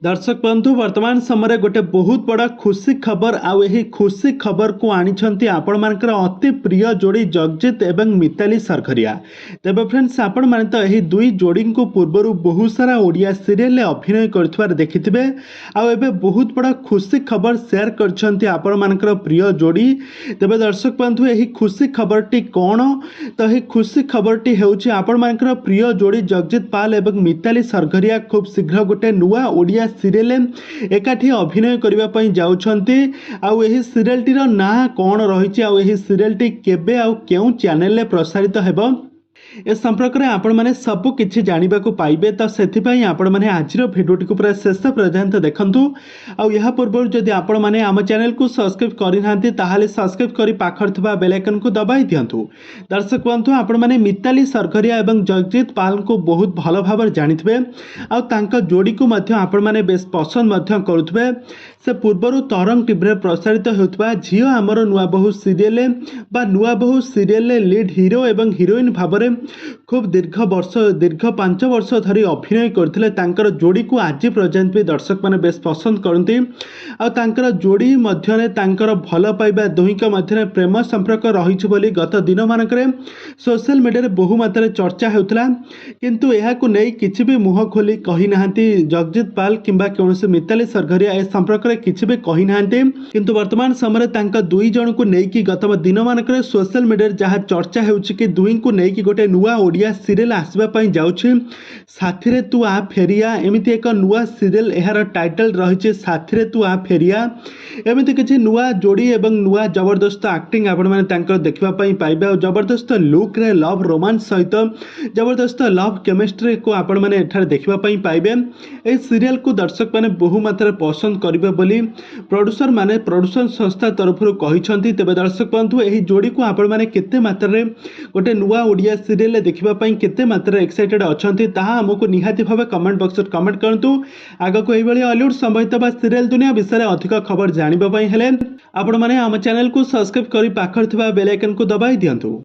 दर्शक बंधु वर्तमान समय गोटे बहुत बड़ा खुशी खबर आउ यही खुशी खबर को आनी आपण मानकर अति प्रिय जोड़ी जगजीत एवं मिताली सरखरिया। तेबे फ्रेंड्स आपण माने तो यही दुई जोड़ी को पूर्वर बहुत सारा ओडिया सीरियल अभिनय कर देखिथिबे आउ एबे बहुत बड़ा खुशी खबर शेयर करछंती आपण मानकर प्रिय जोड़ी। तेबे दर्शक बंधु यही खुशी खबरटी कौन तो यही खुशी खबरटी हेउची आपण मानकर प्रिय जोड़ी जगजीत पाल एवं मिताली सरखरिया खूब शीघ्र गोटे नुआ ओडिया सीरियल एकाठी अभिनय करबा पई जाउछंती। आउ एही सीरियल टीर ना कौन रही आउ एही सीरियल टी केबे आउ केउ चैनल रे प्रसारित हेबो ए संपर्क में आपण मैंने सबू किछि जानिबा को पाइबे। तो सेथिपई आपण मैंने आजिर भिडियोटी को पूरा शेष पर्यंत देखंतु। आउ यहा पूर्व जदि आपण मैंने आम चैनल को सब्सक्राइब करि नांती ताहाले सब्सक्राइब करी पाखर थबा बेल आइकन को दबाई दियंतु। दर्शक बंधु आपण मैंने मिताली सरखरिया एवं जगजीत पाल को बहुत भल भाव जानिथिबे आउ तांका जोड़ी को मध्य आपण मैंने बेस पसंद मध्य करुथिबे। से पूर्वर तरंग टीवी प्रसारित होता झील आमर नुआ बहु सीरियल बा नुआ बहु सीरियल लीड हीरो एवं हिरोइन भाव में खूब दीर्घ 5 वर्ष धरी अभिनय करते जोड़ी को आज पर्यंत भी दर्शक मैंने बेस पसंद करती। आर जोड़ी मध्य भल पाइबा दुहिक मध्य प्रेम संपर्क रही गत दिन मानक सोशल मीडिया बहु मात्रा चर्चा होता किंतु यह नहीं किसी भी मुह खोली कही ना जगजीत पाल किंबा कौन मिताली सरखरिया ए संपर्क किसी भी कही ना किंतु वर्तमान समय दुई जन को लेकिन गत दिन मानक सोशल मीडिया जहाँ चर्चा होगी दुई को लेकिन गोटे नुआ ओडिया सीरियल आसवाई जाऊँगी साथी रे तू आ फेरिया एमती एक नुआ सीरियल यार टाइटल रही साथी रे तू आ फेरिया एमती किसी नुआ जोड़ी एवं नुआ जबरदस्त एक्टिंग आपण मैंने देखापी पाइबे और जबरदस्त लुक रे लव रोमांस सहित जबरदस्त लव केमिस्ट्री को आपण मैंने देखापी पाइबे। ए सीरियल को दर्शक मैंने बहु मात्रा पसंद करेंगे बोली प्रोड्यूसर माने प्रोड्यूसर संस्था तरफ कहते। तेज दर्शक बंधु यही जोड़ी को आपण मैंने केते मात्रा गोटे नुआ ओडिया सीरियल देखापी केते मात्रा एक्साइटेड अच्छा ताहा आमको निहाती भाव कमेंट बॉक्स कमेंट करूँ। आगक यही हॉलीवुड संबंधित बा सीरियल दुनिया विषय में अधिक खबर जानापी हेले आपण मैंने आम चैनल को सब्सक्राइब कर पाखर बेल आइकन को दबाई दियंतु।